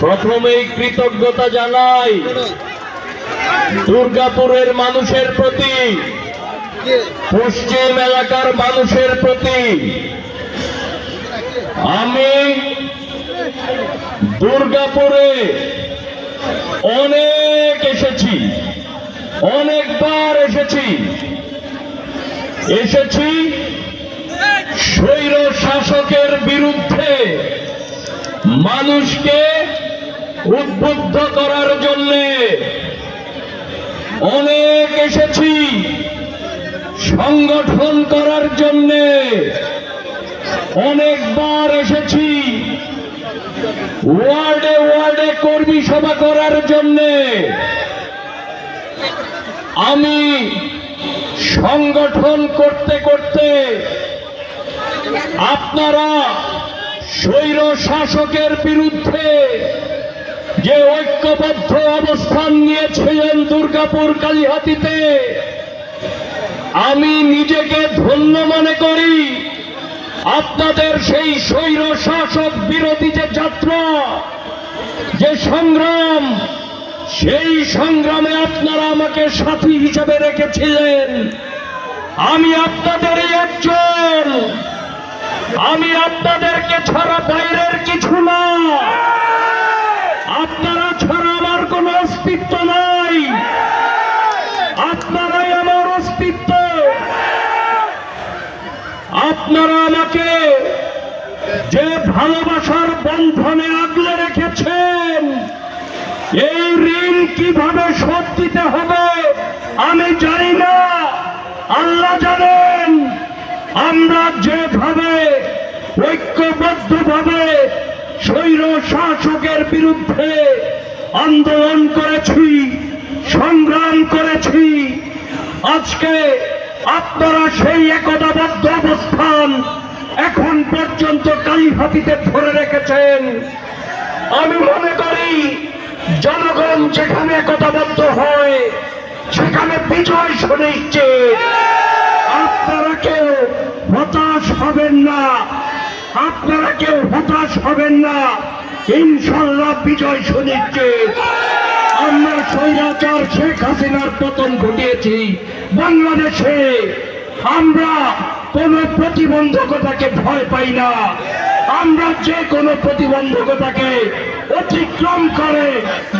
প্রথমেই কৃতজ্ঞতা জানাই দুর্গাপুরের মানুষের প্রতি, পশ্চিম এলাকার মানুষের প্রতি। আমি দুর্গাপুরে অনেক এসেছি, অনেকবার এসেছি স্বৈর শাসকের বিরুদ্ধে মানুষকে উদ্বুদ্ধ করার জন্য, অনেক এসেছি সংগঠন করার জন্য, অনেকবার এসেছি ওয়ার্ডে ওয়ার্ডে কর্মী সভা করার জন্য। আমি সংগঠন করতে করতে আপনারা স্বৈর শাসকের বিরুদ্ধে যে ঐক্যবদ্ধ অবস্থান নিয়েছিলেন দুর্গাপুর কালিহাতীতে, আমি নিজেকে ধন্য মনে করি। আপনাদের সেই স্বৈর শাসক বিরোধী যে যাত্রা, যে সংগ্রাম, সেই সংগ্রামে আপনারা আমাকে সাথী হিসেবে রেখেছিলেন। আমি আপনাদেরই একজন, আমি আপনাদেরকে ছাড়া বাইরের কিছু না, আপনারা ছাড়া আমার কোনো অস্তিত্ব নাই, আপনারাই আমার অস্তিত্ব। আপনারা আমাকে যে ভালোবাসার বন্ধনে আগলে রেখেছেন, এই ঋণ কিভাবে শোধ দিতে হবে আমি জানি না, আল্লাহ জানেন। আমরা যেভাবে ঐক্যবদ্ধভাবে স্বৈর শাসকের বিরুদ্ধে আন্দোলন করেছি, সংগ্রাম করেছি, আজকে আপনারা সেই একতাবদ্ধ অবস্থান এখন পর্যন্ত কালিহাতীতে ধরে রেখেছেন। আমি মনে করি জনগণ যেখানে একতাবদ্ধ হয় সেখানে বিজয় সুনিশ্চিত। আপনারা কেউ হতাশ হবেন না, আপনারা কেউ হতাশ হবেন না, ইনশাআল্লাহ বিজয় সুনিশ্চিত। আমরা স্বৈরাচার শেখ হাসিনার পতন ঘটিয়েছি বাংলাদেশে। আমরা কোন প্রতিবন্ধকতাকে ভয় পাই না, আমরা যে কোনো প্রতিবন্ধকতাকে অতিক্রম করে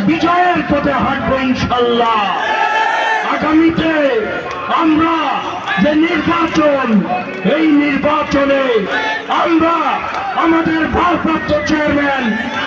বিজয়ের পথে হাঁটবো ইনশাআল্লাহ। আগামীতে আমরা যে নির্বাচন, এই নির্বাচনে আমরা আমাদের ভারপ্রাপ্ত চেয়ারম্যান